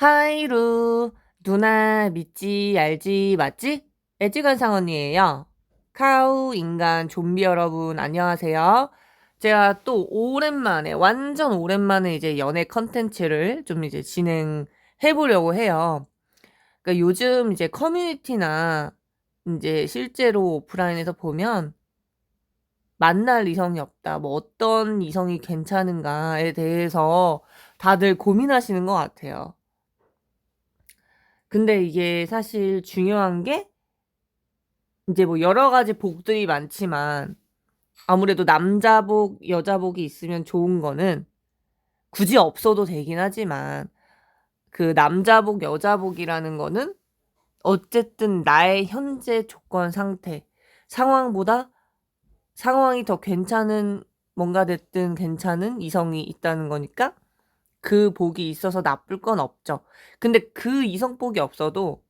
하이루, 누나 믿지 알지 맞지? 애지간상 언니예요. 카우 인간 좀비 여러분 안녕하세요. 제가 또 오랜만에 완전 오랜만에 이제 연애 컨텐츠를 좀 이제 진행해 보려고 해요. 그러니까 요즘 이제 커뮤니티나 이제 실제로 오프라인에서 보면 만날 이성이 없다. 뭐 어떤 이성이 괜찮은가에 대해서 다들 고민하시는 것 같아요. 근데 이게 사실 중요한 게 이제 뭐 여러 가지 복들이 많지만 아무래도 남자복, 여자복이 있으면 좋은 거는 굳이 없어도 되긴 하지만 그 남자복, 여자복이라는 거는 어쨌든 나의 현재 조건 상태, 상황보다 상황이 더 괜찮은 뭔가 됐든 괜찮은 이성이 있다는 거니까 그 복이 있어서 나쁠 건 없죠. 근데 그 이성복이 없어도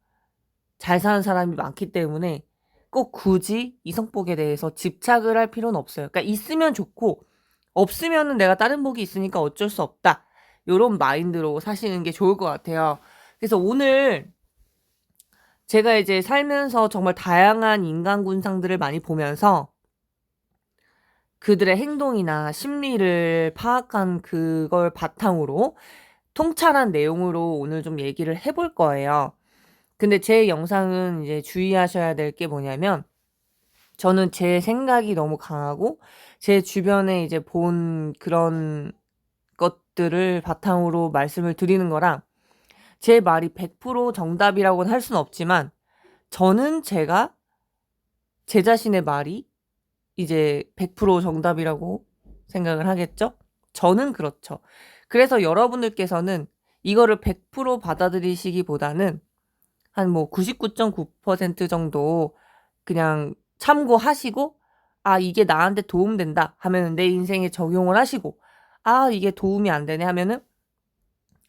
잘 사는 사람이 많기 때문에 꼭 굳이 이성복에 대해서 집착을 할 필요는 없어요. 그러니까 있으면 좋고 없으면은 내가 다른 복이 있으니까 어쩔 수 없다. 요런 마인드로 사시는 게 좋을 것 같아요. 그래서 오늘 제가 이제 살면서 정말 다양한 인간 군상들을 많이 보면서 그들의 행동이나 심리를 파악한 그걸 바탕으로 통찰한 내용으로 오늘 좀 얘기를 해볼 거예요. 근데 제 영상은 이제 주의하셔야 될 게 뭐냐면 저는 제 생각이 너무 강하고 제 주변에 이제 본 그런 것들을 바탕으로 말씀을 드리는 거라 제 말이 100% 정답이라고는 할 수는 없지만 저는 제가 제 자신의 말이 이제 100% 정답이라고 생각을 하겠죠? 저는 그렇죠. 그래서 여러분들께서는 이거를 100% 받아들이시기보다는 한 뭐 99.9% 정도 그냥 참고하시고 아 이게 나한테 도움된다 하면은 내 인생에 적용을 하시고 아 이게 도움이 안 되네 하면은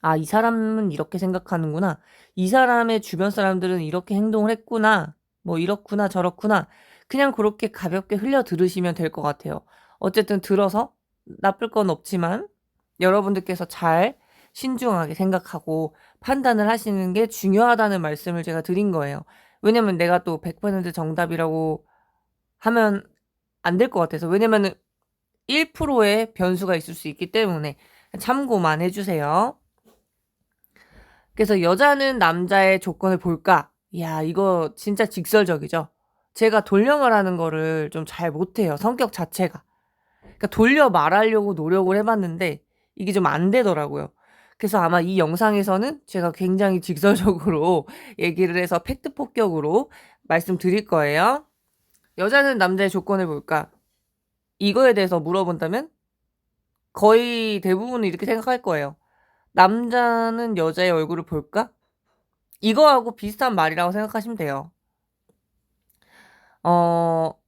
아 이 사람은 이렇게 생각하는구나. 이 사람의 주변 사람들은 이렇게 행동을 했구나. 뭐 이렇구나 저렇구나. 그냥 그렇게 가볍게 흘려 들으시면 될 것 같아요. 어쨌든 들어서 나쁠 건 없지만 여러분들께서 잘 신중하게 생각하고 판단을 하시는 게 중요하다는 말씀을 제가 드린 거예요. 왜냐면 내가 또 100% 정답이라고 하면 안 될 것 같아서. 왜냐면은 1%의 변수가 있을 수 있기 때문에 참고만 해주세요. 그래서 여자는 남자의 조건을 볼까? 이야, 이거 진짜 직설적이죠? 제가 돌려 말하는 거를 좀 잘 못해요. 성격 자체가. 그러니까 돌려 말하려고 노력을 해봤는데 이게 좀 안 되더라고요. 그래서 아마 이 영상에서는 제가 굉장히 직설적으로 얘기를 해서 팩트 폭격으로 말씀드릴 거예요. 여자는 남자의 조건을 볼까? 이거에 대해서 물어본다면 거의 대부분은 이렇게 생각할 거예요. 남자는 여자의 얼굴을 볼까? 이거하고 비슷한 말이라고 생각하시면 돼요.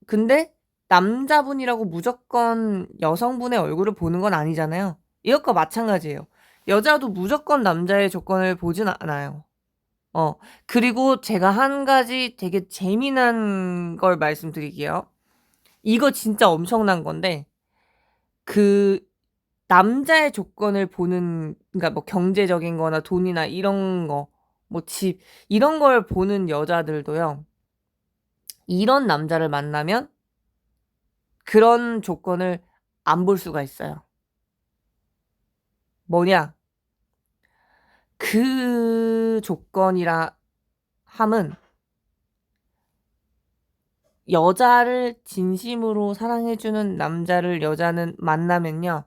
근데 남자분이라고 무조건 여성분의 얼굴을 보는 건 아니잖아요. 이것과 마찬가지예요. 여자도 무조건 남자의 조건을 보진 않아요. 어, 그리고 제가 한 가지 되게 재미난 걸 말씀드릴게요. 이거 진짜 엄청난 건데, 그, 남자의 조건을 보는, 그러니까 뭐 경제적인 거나 돈이나 이런 거, 뭐 집, 이런 걸 보는 여자들도요, 이런 남자를 만나면 그런 조건을 안 볼 수가 있어요. 뭐냐? 그 조건이라 함은 여자를 진심으로 사랑해주는 남자를 여자는 만나면요.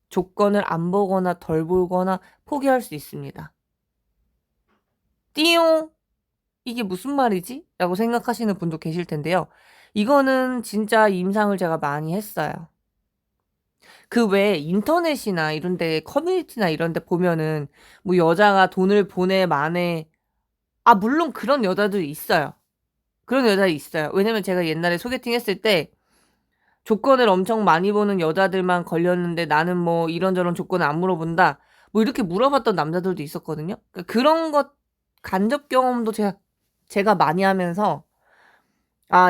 조건을 안 보거나 덜 보거나 포기할 수 있습니다. 띠용! 이게 무슨 말이지? 라고 생각하시는 분도 계실 텐데요. 이거는 진짜 임상을 제가 많이 했어요. 그 외에 인터넷이나 이런 데 커뮤니티나 이런 데 보면은 뭐 여자가 돈을 보내 마내 물론 그런 여자도 있어요. 그런 여자 있어요. 왜냐면 제가 옛날에 소개팅 했을 때 조건을 엄청 많이 보는 여자들만 걸렸는데 나는 뭐 이런저런 조건을 안 물어본다. 뭐 이렇게 물어봤던 남자들도 있었거든요. 그러니까 그런 것 간접 경험도 제가 많이 하면서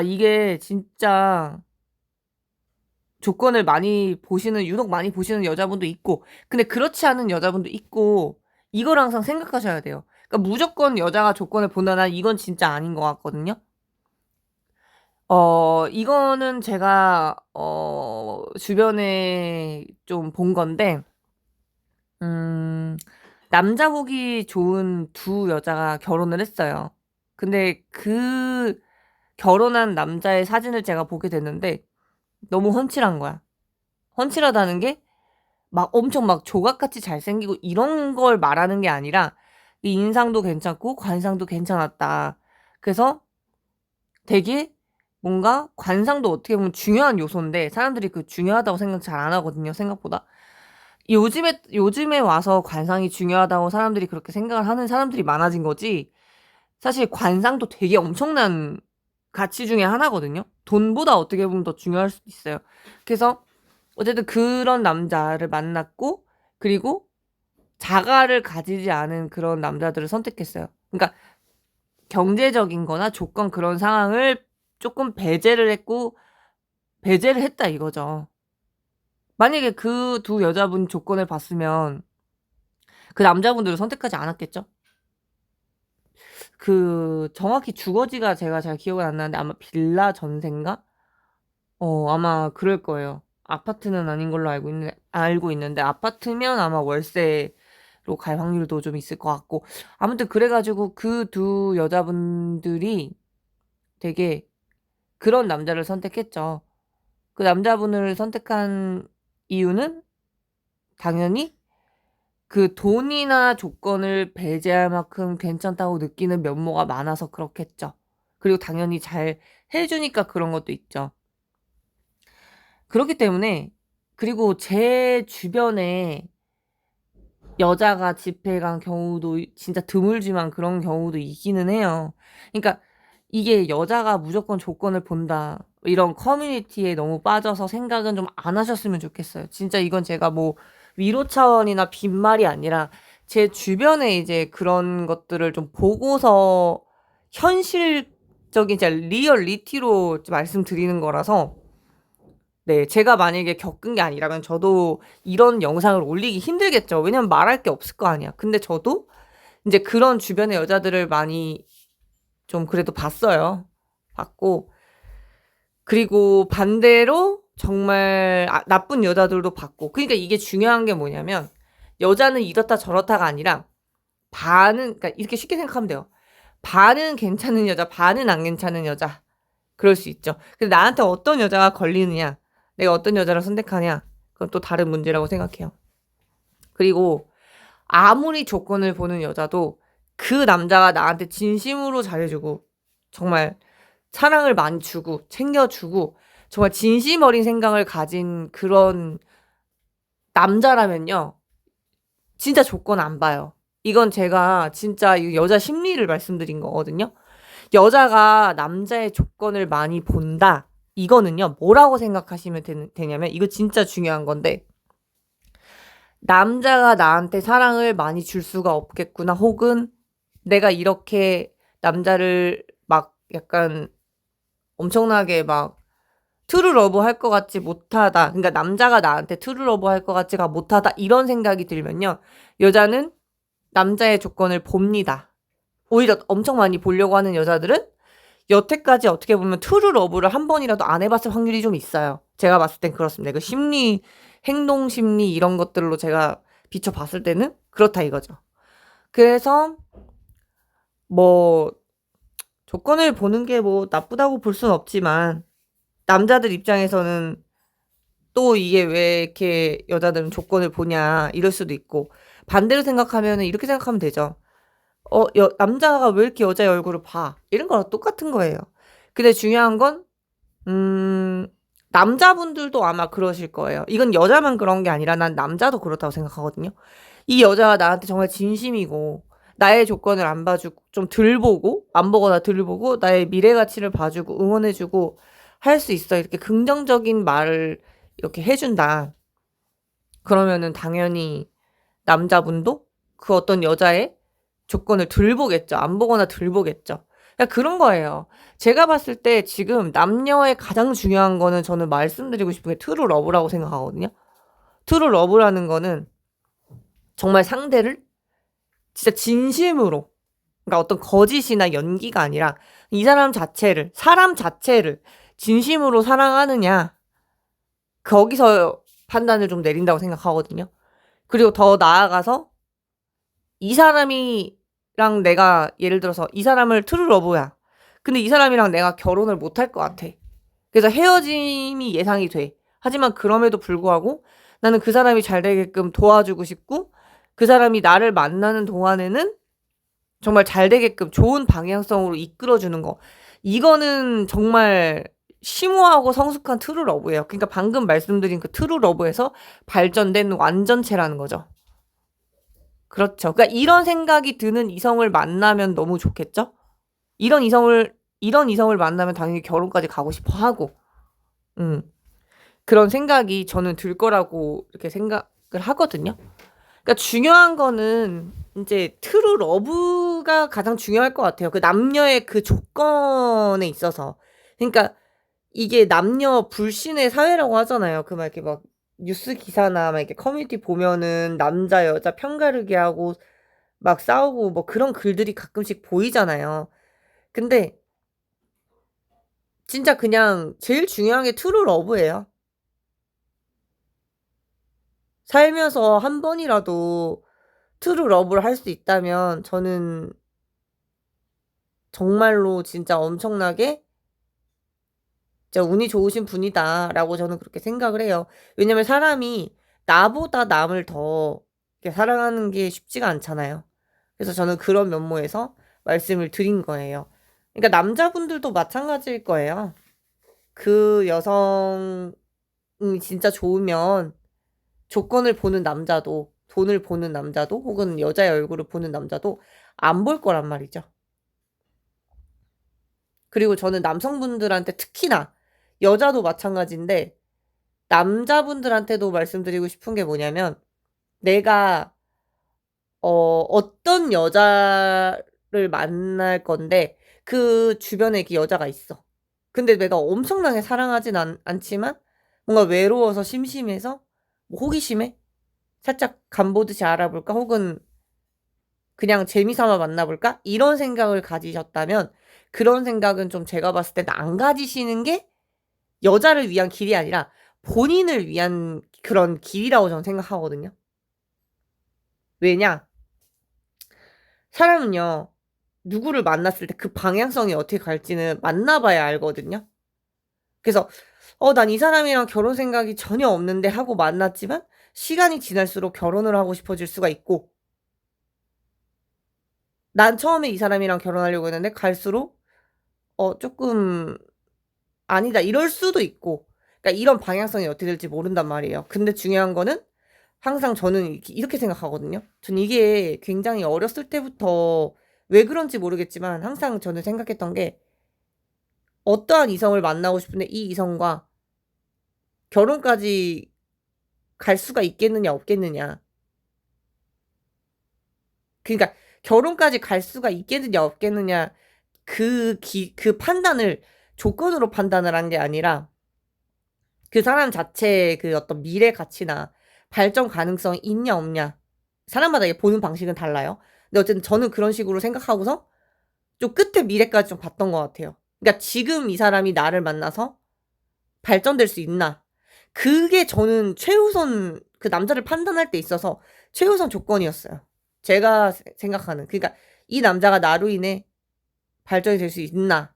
이게 진짜 조건을 많이 보시는 유독 많이 보시는 여자분도 있고 근데 그렇지 않은 여자분도 있고 이걸 항상 생각하셔야 돼요. 그러니까 무조건 여자가 조건을 본다, 난 이건 진짜 아닌 것 같거든요. 이거는 제가 주변에 좀 본 건데, 남자 보기 좋은 두 여자가 결혼을 했어요. 근데 그 결혼한 남자의 사진을 제가 보게 됐는데 너무 훤칠한 거야. 훤칠하다는 게 막 엄청 막 조각같이 잘생기고 이런 걸 말하는 게 아니라 이 인상도 괜찮고 관상도 괜찮았다. 그래서 되게 뭔가 관상도 어떻게 보면 중요한 요소인데 사람들이 그 중요하다고 생각 잘 안 하거든요, 생각보다. 요즘에 와서 관상이 중요하다고 사람들이 그렇게 생각을 하는 사람들이 많아진 거지. 사실 관상도 되게 엄청난 가치 중에 하나거든요. 돈보다 어떻게 보면 더 중요할 수도 있어요. 그래서 어쨌든 그런 남자를 만났고, 그리고 자가를 가지지 않은 그런 남자들을 선택했어요. 그러니까 경제적인 거나 조건 그런 상황을 조금 배제를 했다 이거죠. 만약에 그 두 여자분 조건을 봤으면 그 남자분들을 선택하지 않았겠죠? 그 정확히 주거지가 제가 잘 기억은 안 나는데 아마 빌라 전세인가? 아마 그럴 거예요. 아파트는 아닌 걸로 알고 있는데 아파트면 아마 월세로 갈 확률도 좀 있을 것 같고, 아무튼 그래가지고 그 두 여자분들이 되게 그런 남자를 선택했죠. 그 남자분을 선택한 이유는 당연히 그 돈이나 조건을 배제할 만큼 괜찮다고 느끼는 면모가 많아서 그렇겠죠. 그리고 당연히 잘 해주니까 그런 것도 있죠. 그렇기 때문에, 그리고 제 주변에 여자가 집회 간 경우도 진짜 드물지만 그런 경우도 있기는 해요. 그러니까 이게 여자가 무조건 조건을 본다, 이런 커뮤니티에 너무 빠져서 생각은 좀 안 하셨으면 좋겠어요. 진짜 이건 제가 뭐 위로 차원이나 빈말이 아니라 제 주변에 이제 그런 것들을 좀 보고서 현실적인 진짜 리얼리티로 말씀드리는 거라서, 네, 제가 만약에 겪은 게 아니라면 저도 이런 영상을 올리기 힘들겠죠. 왜냐면 말할 게 없을 거 아니야. 근데 저도 이제 그런 주변의 여자들을 많이 좀 그래도 봤어요. 봤고, 그리고 반대로 정말 나쁜 여자들도 봤고. 그러니까 이게 중요한 게 뭐냐면, 여자는 이렇다 저렇다가 아니라 그러니까 이렇게 쉽게 생각하면 돼요. 반은 괜찮은 여자, 반은 안 괜찮은 여자. 그럴 수 있죠. 근데 나한테 어떤 여자가 걸리느냐, 내가 어떤 여자를 선택하냐, 그건 또 다른 문제라고 생각해요. 그리고 아무리 조건을 보는 여자도 그 남자가 나한테 진심으로 잘해주고 정말 사랑을 많이 주고 챙겨주고 정말 진심 어린 생각을 가진 그런 남자라면요, 진짜 조건 안 봐요. 이건 제가 진짜 여자 심리를 말씀드린 거거든요. 여자가 남자의 조건을 많이 본다, 이거는요 뭐라고 생각하시면 되냐면, 이거 진짜 중요한 건데, 남자가 나한테 사랑을 많이 줄 수가 없겠구나, 혹은 내가 이렇게 남자를 막 약간 엄청나게 막 트루러브 할 것 같지 못하다, 그러니까 남자가 나한테 트루러브 할 것 같지가 못하다, 이런 생각이 들면요, 여자는 남자의 조건을 봅니다. 오히려 엄청 많이 보려고 하는 여자들은 여태까지 어떻게 보면 트루 러브를 한 번이라도 안 해봤을 확률이 좀 있어요. 제가 봤을 땐 그렇습니다. 그 심리, 행동 심리 이런 것들로 제가 비춰봤을 때는 그렇다 이거죠. 그래서 뭐 조건을 보는 게 뭐 나쁘다고 볼 순 없지만, 남자들 입장에서는 또 이게 왜 이렇게 여자들은 조건을 보냐 이럴 수도 있고, 반대로 생각하면 이렇게 생각하면 되죠. 남자가 왜 이렇게 여자의 얼굴을 봐? 이런 거랑 똑같은 거예요. 근데 중요한 건, 남자분들도 아마 그러실 거예요. 이건 여자만 그런 게 아니라 난 남자도 그렇다고 생각하거든요. 이 여자가 나한테 정말 진심이고, 나의 조건을 안 봐주고, 좀 덜 보고, 안 보거나 덜 보고, 나의 미래 가치를 봐주고, 응원해주고, 할 수 있어. 이렇게 긍정적인 말을 이렇게 해준다. 그러면은 당연히 남자분도 그 어떤 여자의 조건을 덜 보겠죠. 안 보거나 덜 보겠죠. 그러니까 그런 거예요. 제가 봤을 때 지금 남녀의 가장 중요한 거는, 저는 말씀드리고 싶은 게 트루 러브라고 생각하거든요. 트루 러브라는 거는 정말 상대를 진짜 진심으로, 그러니까 어떤 거짓이나 연기가 아니라 이 사람 자체를 진심으로 사랑하느냐, 거기서 판단을 좀 내린다고 생각하거든요. 그리고 더 나아가서 이 사람이랑 내가 예를 들어서 이 사람을 트루 러브야. 근데 이 사람이랑 내가 결혼을 못할 것 같아. 그래서 헤어짐이 예상이 돼. 하지만 그럼에도 불구하고 나는 그 사람이 잘 되게끔 도와주고 싶고, 그 사람이 나를 만나는 동안에는 정말 잘 되게끔 좋은 방향성으로 이끌어주는 거. 이거는 정말 심오하고 성숙한 트루 러브예요. 그러니까 방금 말씀드린 그 트루 러브에서 발전된 완전체라는 거죠. 그렇죠. 그러니까 이런 생각이 드는 이성을 만나면 너무 좋겠죠? 이런 이성을 만나면 당연히 결혼까지 가고 싶어 하고, 그런 생각이 저는 들 거라고 이렇게 생각을 하거든요. 그러니까 중요한 거는 이제 트루 러브가 가장 중요할 것 같아요. 그 남녀의 그 조건에 있어서. 그러니까 이게 남녀 불신의 사회라고 하잖아요. 그 막 이렇게 막 뉴스 기사나 막 이렇게 커뮤니티 보면은 남자 여자 편가르기 하고 막 싸우고 뭐 그런 글들이 가끔씩 보이잖아요. 근데 진짜 그냥 제일 중요한 게 트루 러브예요. 살면서 한 번이라도 트루 러브를 할 수 있다면 저는 정말로 진짜 엄청나게 진짜 운이 좋으신 분이다라고 저는 그렇게 생각을 해요. 왜냐면 사람이 나보다 남을 더 이렇게 사랑하는 게 쉽지가 않잖아요. 그래서 저는 그런 면모에서 말씀을 드린 거예요. 그러니까 남자분들도 마찬가지일 거예요. 그 여성이 진짜 좋으면 조건을 보는 남자도, 돈을 보는 남자도, 혹은 여자의 얼굴을 보는 남자도 안 볼 거란 말이죠. 그리고 저는 남성분들한테 특히나, 여자도 마찬가지인데 남자분들한테도 말씀드리고 싶은 게 뭐냐면, 내가 어떤 여자를 만날 건데 그 주변에 이렇게 여자가 있어. 근데 내가 엄청나게 사랑하진 않지만 뭔가 외로워서 심심해서, 뭐 호기심에 살짝 간보듯이 알아볼까, 혹은 그냥 재미삼아 만나볼까, 이런 생각을 가지셨다면, 그런 생각은 좀 제가 봤을 때는 안 가지시는 게 여자를 위한 길이 아니라 본인을 위한 그런 길이라고 저는 생각하거든요. 왜냐? 사람은요, 누구를 만났을 때 그 방향성이 어떻게 갈지는 만나봐야 알거든요. 그래서 난 이 사람이랑 결혼 생각이 전혀 없는데 하고 만났지만 시간이 지날수록 결혼을 하고 싶어질 수가 있고, 난 처음에 이 사람이랑 결혼하려고 했는데 갈수록 조금 아니다 이럴 수도 있고, 그러니까 이런 방향성이 어떻게 될지 모른단 말이에요. 근데 중요한 거는 항상 저는 이렇게 생각하거든요. 전 이게 굉장히 어렸을 때부터 왜 그런지 모르겠지만 항상 저는 생각했던 게, 어떠한 이성을 만나고 싶은데 이 이성과 결혼까지 갈 수가 있겠느냐 없겠느냐. 그러니까 결혼까지 갈 수가 있겠느냐 없겠느냐, 그 판단을 조건으로 판단을 한 게 아니라 그 사람 자체의 그 어떤 미래 가치나 발전 가능성이 있냐 없냐. 사람마다 이게 보는 방식은 달라요. 근데 어쨌든 저는 그런 식으로 생각하고서 좀 끝에 미래까지 좀 봤던 것 같아요. 그러니까 지금 이 사람이 나를 만나서 발전될 수 있나. 그게 저는 최우선, 그 남자를 판단할 때 있어서 최우선 조건이었어요. 제가 생각하는. 그러니까 이 남자가 나로 인해 발전이 될 수 있나.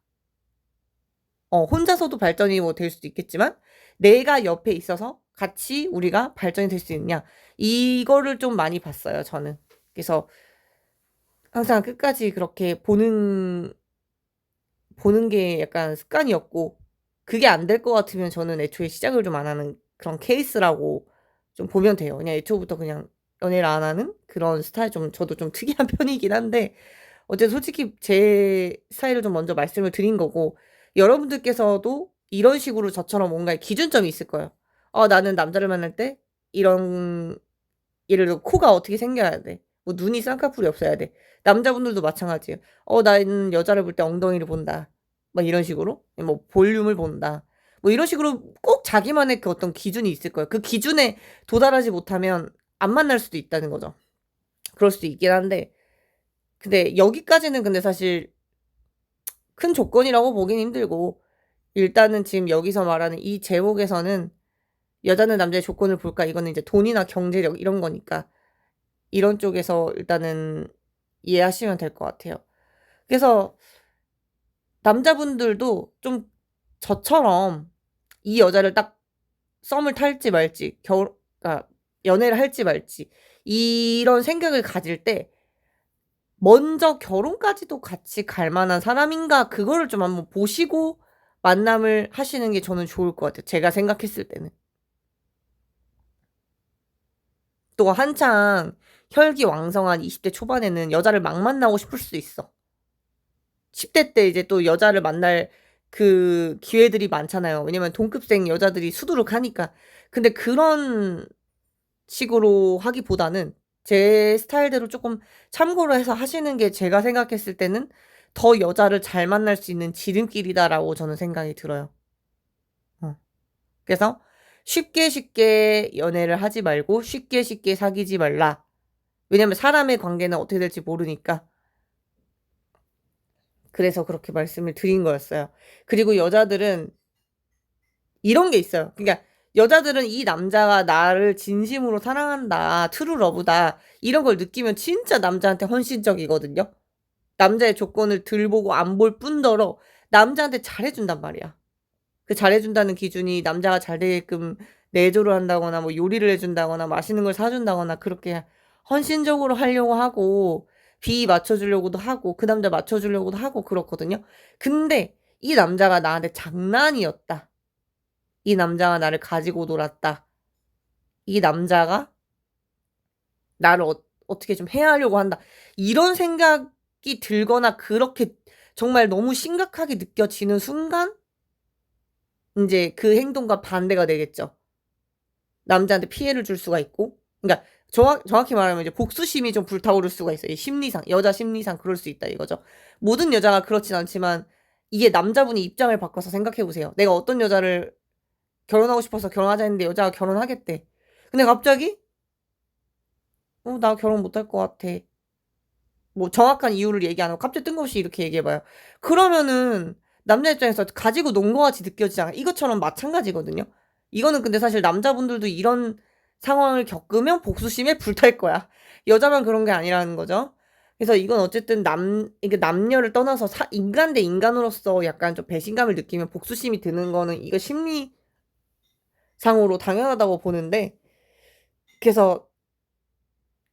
혼자서도 발전이 뭐 될 수도 있겠지만 내가 옆에 있어서 같이 우리가 발전이 될 수 있냐. 이거를 좀 많이 봤어요, 저는. 그래서 항상 끝까지 그렇게 보는 게 약간 습관이었고, 그게 안 될 것 같으면 저는 애초에 시작을 좀 안 하는 그런 케이스라고 좀 보면 돼요. 그냥 애초부터 그냥 연애를 안 하는 그런 스타일, 저도 좀 특이한 편이긴 한데, 어쨌든 솔직히 제 스타일을 좀 먼저 말씀을 드린 거고, 여러분들께서도 이런 식으로 저처럼 뭔가 기준점이 있을 거예요. 나는 남자를 만날 때 이런, 예를 들어 코가 어떻게 생겨야 돼. 뭐 눈이 쌍꺼풀이 없어야 돼. 남자분들도 마찬가지예요. 나는 여자를 볼 때 엉덩이를 본다. 막 이런 식으로. 뭐 볼륨을 본다. 뭐 이런 식으로 꼭 자기만의 그 어떤 기준이 있을 거예요. 그 기준에 도달하지 못하면 안 만날 수도 있다는 거죠. 그럴 수도 있긴 한데, 근데 여기까지는 근데 사실 큰 조건이라고 보긴 힘들고, 일단은 지금 여기서 말하는 이 제목에서는 여자는 남자의 조건을 볼까? 이거는 이제 돈이나 경제력 이런 거니까 이런 쪽에서 일단은 이해하시면 될 것 같아요. 그래서 남자분들도 좀 저처럼 이 여자를 딱 썸을 탈지 말지, 그러니까 연애를 할지 말지, 이런 생각을 가질 때 먼저 결혼까지도 같이 갈 만한 사람인가, 그거를 좀 한번 보시고 만남을 하시는 게 저는 좋을 것 같아요. 제가 생각했을 때는. 또 한창 혈기왕성한 20대 초반에는 여자를 막 만나고 싶을 수도 있어. 10대 때 이제 또 여자를 만날 그 기회들이 많잖아요. 왜냐면 동급생 여자들이 수두룩하니까. 근데 그런 식으로 하기보다는 제 스타일대로 조금 참고를 해서 하시는 게 제가 생각했을 때는 더 여자를 잘 만날 수 있는 지름길이다라고 저는 생각이 들어요. 어. 그래서 쉽게 쉽게 연애를 하지 말고 쉽게 쉽게 사귀지 말라. 왜냐면 사람의 관계는 어떻게 될지 모르니까. 그래서 그렇게 말씀을 드린 거였어요. 그리고 여자들은 이런 게 있어요. 그러니까 여자들은 이 남자가 나를 진심으로 사랑한다, 트루 러브다, 이런 걸 느끼면 진짜 남자한테 헌신적이거든요. 남자의 조건을 들보고 안 볼 뿐더러 남자한테 잘해준단 말이야. 그 잘해준다는 기준이 남자가 잘 되게끔 내조를 한다거나 뭐 요리를 해준다거나 맛있는 걸 사준다거나 그렇게 헌신적으로 하려고 하고 비 맞춰주려고도 하고 그 남자 맞춰주려고도 하고 그렇거든요. 근데 이 남자가 나한테 장난이었다. 이 남자가 나를 가지고 놀았다. 이 남자가 나를 어떻게 좀 해하려고 한다. 이런 생각이 들거나 그렇게 정말 너무 심각하게 느껴지는 순간 이제 그 행동과 반대가 되겠죠. 남자한테 피해를 줄 수가 있고, 그러니까 정확히 말하면 이제 복수심이 좀 불타오를 수가 있어요. 이 심리상, 여자 심리상 그럴 수 있다 이거죠. 모든 여자가 그렇진 않지만 이게 남자분이 입장을 바꿔서 생각해 보세요. 내가 어떤 여자를 결혼하고 싶어서 결혼하자 했는데 여자가 결혼하겠대. 근데 갑자기 나 결혼 못할 것 같아. 뭐 정확한 이유를 얘기 안 하고 갑자기 뜬금없이 이렇게 얘기해봐요. 그러면은 남자 입장에서 가지고 논 것 같이 느껴지잖아. 이것처럼 마찬가지거든요. 이거는 근데 사실 남자분들도 이런 상황을 겪으면 복수심에 불탈 거야. 여자만 그런 게 아니라는 거죠. 그래서 이건 어쨌든 이게 남녀를 떠나서 인간 대 인간으로서 약간 좀 배신감을 느끼면 복수심이 드는 거는 이거 심리상으로 당연하다고 보는데, 그래서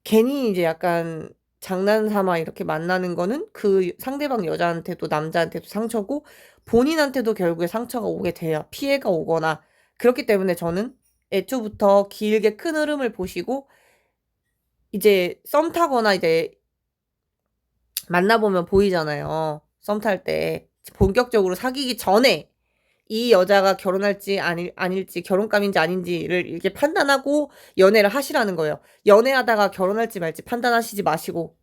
괜히 이제 약간 장난삼아 이렇게 만나는 거는 그 상대방 여자한테도 남자한테도 상처고 본인한테도 결국에 상처가 오게 돼요. 피해가 오거나. 그렇기 때문에 저는 애초부터 길게 큰 흐름을 보시고 이제 썸 타거나 이제 만나보면 보이잖아요. 썸 탈 때. 본격적으로 사귀기 전에 이 여자가 결혼할지 아닐지 결혼감인지 아닌지를 이렇게 판단하고 연애를 하시라는 거예요. 연애하다가 결혼할지 말지 판단하시지 마시고.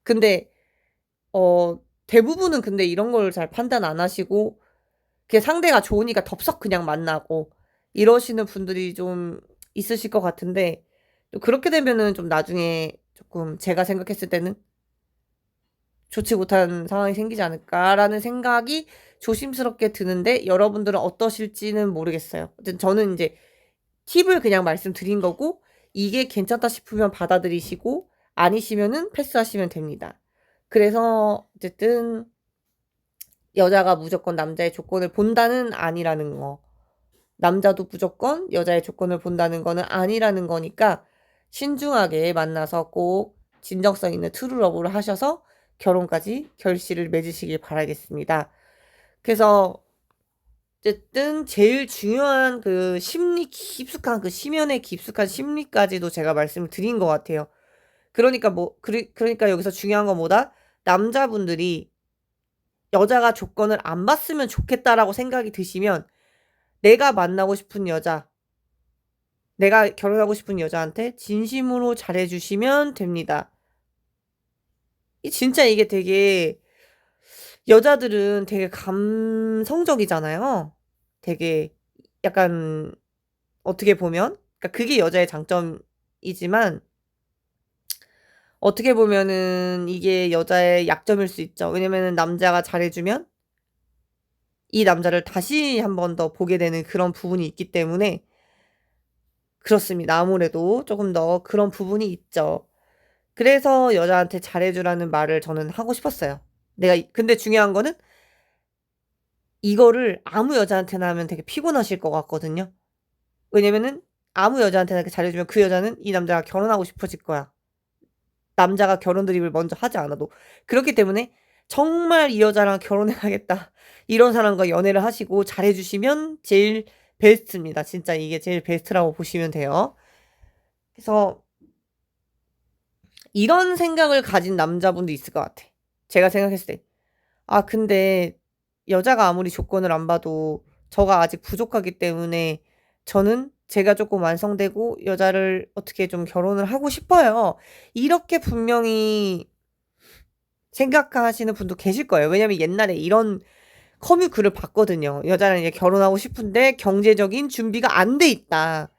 근데 대부분은 근데 이런 걸 잘 판단 안 하시고 그 상대가 좋으니까 덥석 그냥 만나고 이러시는 분들이 좀 있으실 것 같은데, 또 그렇게 되면은 좀 나중에 조금 제가 생각했을 때는 좋지 못한 상황이 생기지 않을까라는 생각이 조심스럽게 드는데 여러분들은 어떠실지는 모르겠어요. 어쨌든 저는 이제 팁을 그냥 말씀드린 거고 이게 괜찮다 싶으면 받아들이시고 아니시면은 패스하시면 됩니다. 그래서 어쨌든 여자가 무조건 남자의 조건을 본다는 아니라는 거. 남자도 무조건 여자의 조건을 본다는 거는 아니라는 거니까 신중하게 만나서 꼭 진정성 있는 트루 러브를 하셔서 결혼까지 결실을 맺으시길 바라겠습니다. 그래서 어쨌든 제일 중요한 그 심리 깊숙한 그 심연의 깊숙한 심리까지도 제가 말씀을 드린 것 같아요. 그러니까 그러니까 여기서 중요한 건 뭐다? 남자분들이 여자가 조건을 안 봤으면 좋겠다라고 생각이 드시면 내가 만나고 싶은 여자, 내가 결혼하고 싶은 여자한테 진심으로 잘해주시면 됩니다. 진짜 이게 되게 여자들은 되게 감성적이잖아요. 되게 약간 어떻게 보면 그러니까 그게 여자의 장점이지만 어떻게 보면은 이게 여자의 약점일 수 있죠. 왜냐면은 남자가 잘해주면 이 남자를 다시 한 번 더 보게 되는 그런 부분이 있기 때문에 그렇습니다. 아무래도 조금 더 그런 부분이 있죠. 그래서 여자한테 잘해주라는 말을 저는 하고 싶었어요. 근데 중요한 거는 이거를 아무 여자한테나 하면 되게 피곤하실 것 같거든요. 왜냐면은 아무 여자한테나 이렇게 잘해주면 그 여자는 이 남자가 결혼하고 싶어질 거야. 남자가 결혼 드립을 먼저 하지 않아도. 그렇기 때문에 정말 이 여자랑 결혼해야겠다. 이런 사람과 연애를 하시고 잘해주시면 제일 베스트입니다. 진짜 이게 제일 베스트라고 보시면 돼요. 그래서 이런 생각을 가진 남자분도 있을 것 같아. 제가 생각했을 때. 아, 근데 여자가 아무리 조건을 안 봐도 저가 아직 부족하기 때문에 저는 제가 조금 완성되고 여자를 어떻게 좀 결혼을 하고 싶어요. 이렇게 분명히 생각하시는 분도 계실 거예요. 왜냐면 옛날에 이런 커뮤 글을 봤거든요. 여자는 이제 결혼하고 싶은데 경제적인 준비가 안 돼 있다.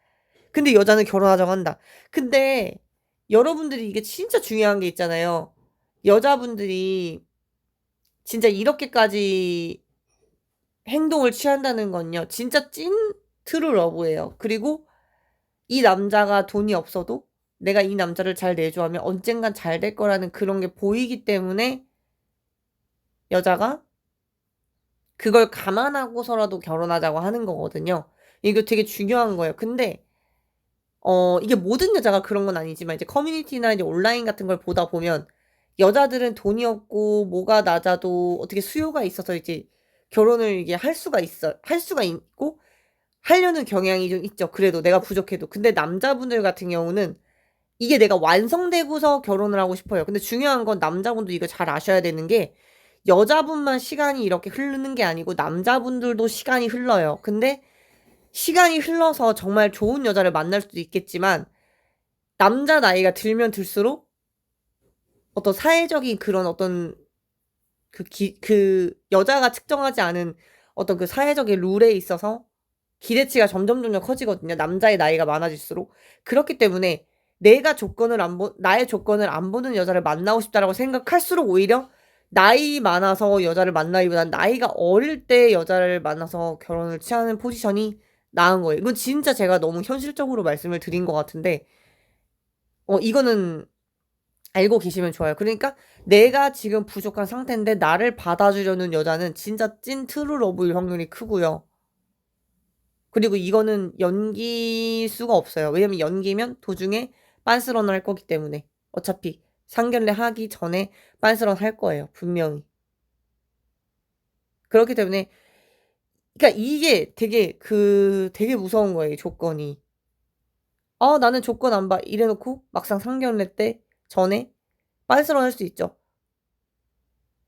근데 여자는 결혼하자고 한다. 근데 여러분들이 이게 진짜 중요한 게 있잖아요. 여자분들이 진짜 이렇게까지 행동을 취한다는 건요. 진짜 찐 트루 러브예요. 그리고 이 남자가 돈이 없어도 내가 이 남자를 잘 내조하면 언젠간 잘 될 거라는 그런 게 보이기 때문에 여자가 그걸 감안하고서라도 결혼하자고 하는 거거든요. 이거 되게 중요한 거예요. 근데 이게 모든 여자가 그런 건 아니지만 이제 커뮤니티나 이제 온라인 같은 걸 보다 보면 여자들은 돈이 없고 뭐가 낮아도 어떻게 수요가 있어서 이제 결혼을 이게 할 수가 있고 하려는 경향이 좀 있죠. 그래도 내가 부족해도. 근데 남자분들 같은 경우는 이게 내가 완성되고서 결혼을 하고 싶어요. 근데 중요한 건 남자분도 이거 잘 아셔야 되는 게 여자분만 시간이 이렇게 흐르는 게 아니고 남자분들도 시간이 흘러요. 근데 시간이 흘러서 정말 좋은 여자를 만날 수도 있겠지만 남자 나이가 들면 들수록 어떤 사회적인 그런 어떤 그 여자가 측정하지 않은 어떤 그 사회적인 룰에 있어서 기대치가 점점 커지거든요. 남자의 나이가 많아질수록. 그렇기 때문에 나의 조건을 안 보는 여자를 만나고 싶다라고 생각할수록 오히려 나이 많아서 여자를 만나기보다는 나이가 어릴 때 여자를 만나서 결혼을 취하는 포지션이 나은 거예요. 이건 진짜 제가 너무 현실적으로 말씀을 드린 것 같은데, 이거는 알고 계시면 좋아요. 그러니까 내가 지금 부족한 상태인데 나를 받아주려는 여자는 진짜 찐 트루 러브일 확률이 크고요. 그리고 이거는 연기일 수가 없어요. 왜냐면 연기면 도중에 빤스런을 할 거기 때문에. 어차피 상견례 하기 전에 빤스런 할 거예요. 분명히. 그렇기 때문에 그러니까 이게 되게 무서운 거예요. 이 조건이. 나는 조건 안 봐. 이래놓고 막상 상견례 때 전에 빤스런 할 수 있죠.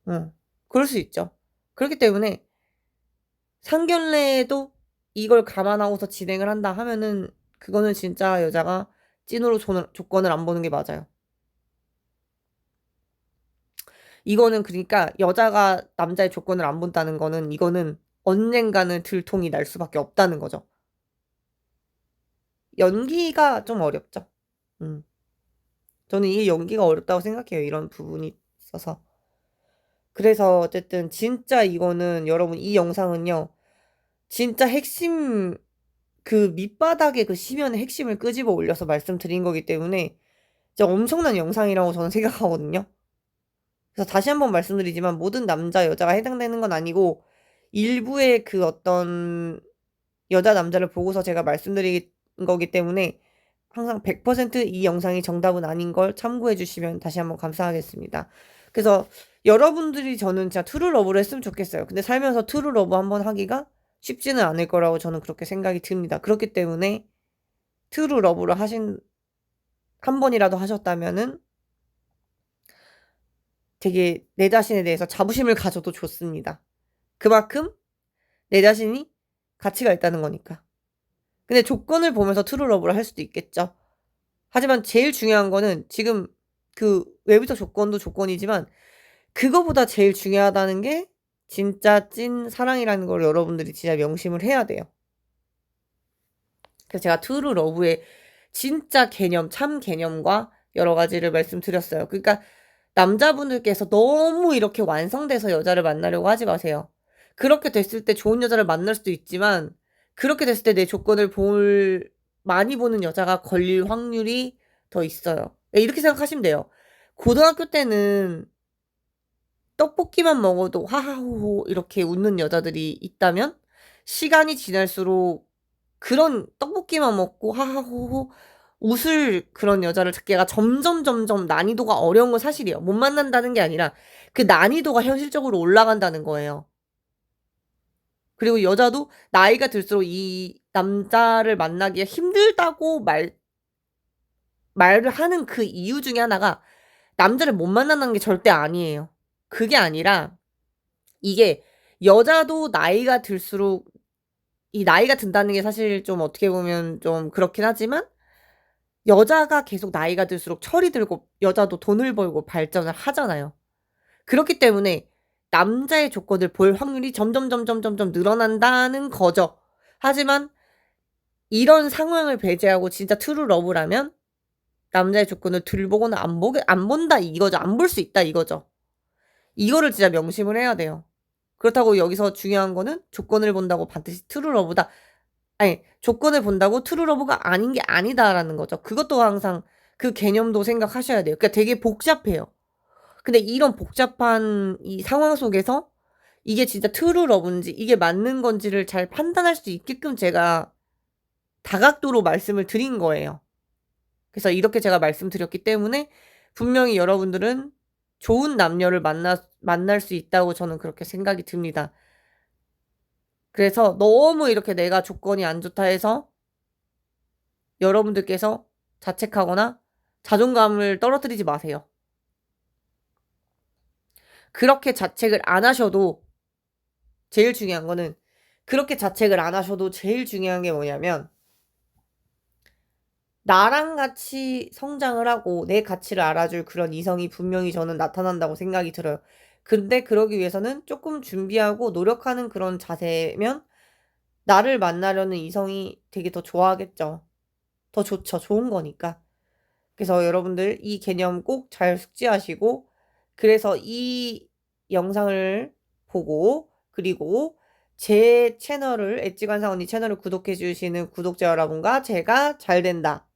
응. 그럴 수 있죠. 그렇기 때문에 상견례에도 이걸 감안하고서 진행을 한다 하면은 그거는 진짜 여자가 찐으로 조건을 안 보는 게 맞아요. 이거는 그러니까 여자가 남자의 조건을 안 본다는 거는 이거는 언젠가는 들통이 날 수밖에 없다는 거죠. 연기가 좀 어렵죠. 음. 저는 이게 연기가 어렵다고 생각해요. 이런 부분이 있어서. 그래서 어쨌든 진짜 이거는 여러분 이 영상은요. 진짜 핵심 그 밑바닥에 그 심연의 핵심을 끄집어 올려서 말씀드린 거기 때문에 진짜 엄청난 영상이라고 저는 생각하거든요. 그래서 다시 한번 말씀드리지만 모든 남자, 여자가 해당되는 건 아니고 일부의 그 어떤 여자, 남자를 보고서 제가 말씀드린 거기 때문에 항상 100%이 영상이 정답은 아닌 걸 참고해 주시면 다시 한번 감사하겠습니다. 그래서 여러분들이 저는 진짜 트루 러브를 했으면 좋겠어요. 근데 살면서 트루 러브 한번 하기가 쉽지는 않을 거라고 저는 그렇게 생각이 듭니다. 그렇기 때문에 트루 러브를 한 번이라도 하셨다면은 되게 내 자신에 대해서 자부심을 가져도 좋습니다. 그만큼 내 자신이 가치가 있다는 거니까. 근데 조건을 보면서 트루 러브를 할 수도 있겠죠. 하지만 제일 중요한 거는 지금 그 외부적 조건도 조건이지만 그거보다 제일 중요하다는 게 진짜 찐 사랑이라는 걸 여러분들이 진짜 명심을 해야 돼요. 그래서 제가 트루 러브의 진짜 개념, 참 개념과 여러 가지를 말씀드렸어요. 그러니까 남자분들께서 너무 이렇게 완성돼서 여자를 만나려고 하지 마세요. 그렇게 됐을 때 좋은 여자를 만날 수도 있지만 그렇게 됐을 때 내 조건을 많이 보는 여자가 걸릴 확률이 더 있어요. 이렇게 생각하시면 돼요. 고등학교 때는 떡볶이만 먹어도 하하호호 이렇게 웃는 여자들이 있다면 시간이 지날수록 그런 떡볶이만 먹고 하하호호 웃을 그런 여자를 찾기가 점점 난이도가 어려운 건 사실이에요. 못 만난다는 게 아니라 그 난이도가 현실적으로 올라간다는 거예요. 그리고 여자도 나이가 들수록 이 남자를 만나기가 힘들다고 말을 하는 그 이유 중에 하나가 남자를 못 만난다는 게 절대 아니에요. 그게 아니라 이게 여자도 나이가 들수록 이 나이가 든다는 게 사실 좀 어떻게 보면 좀 그렇긴 하지만 여자가 계속 나이가 들수록 철이 들고 여자도 돈을 벌고 발전을 하잖아요. 그렇기 때문에 남자의 조건을 볼 확률이 점점 늘어난다는 거죠. 하지만 이런 상황을 배제하고 진짜 트루 러브라면 남자의 조건을 들보거나 안 본다 이거죠. 안 볼 수 있다 이거죠. 이거를 진짜 명심을 해야 돼요. 그렇다고 여기서 중요한 거는 조건을 본다고 반드시 트루 러브다. 아니, 조건을 본다고 트루 러브가 아닌 게 아니다라는 거죠. 그것도 항상 그 개념도 생각하셔야 돼요. 그러니까 되게 복잡해요. 근데 이런 복잡한 이 상황 속에서 이게 진짜 트루 러브인지 이게 맞는 건지를 잘 판단할 수 있게끔 제가 다각도로 말씀을 드린 거예요. 그래서 이렇게 제가 말씀드렸기 때문에 분명히 여러분들은 좋은 남녀를 만날 수 있다고 저는 그렇게 생각이 듭니다. 그래서 너무 이렇게 내가 조건이 안 좋다 해서 여러분들께서 자책하거나 자존감을 떨어뜨리지 마세요. 그렇게 자책을 안 하셔도 제일 중요한 거는 그렇게 자책을 안 하셔도 제일 중요한 게 뭐냐면 나랑 같이 성장을 하고 내 가치를 알아줄 그런 이성이 분명히 저는 나타난다고 생각이 들어요. 근데 그러기 위해서는 조금 준비하고 노력하는 그런 자세면 나를 만나려는 이성이 되게 더 좋아하겠죠. 더 좋죠. 좋은 거니까. 그래서 여러분들 이 개념 꼭 잘 숙지하시고 그래서 이 영상을 보고 그리고 제 채널을 엣지관상 언니 채널을 구독해 주시는 구독자 여러분과 제가 잘 된다.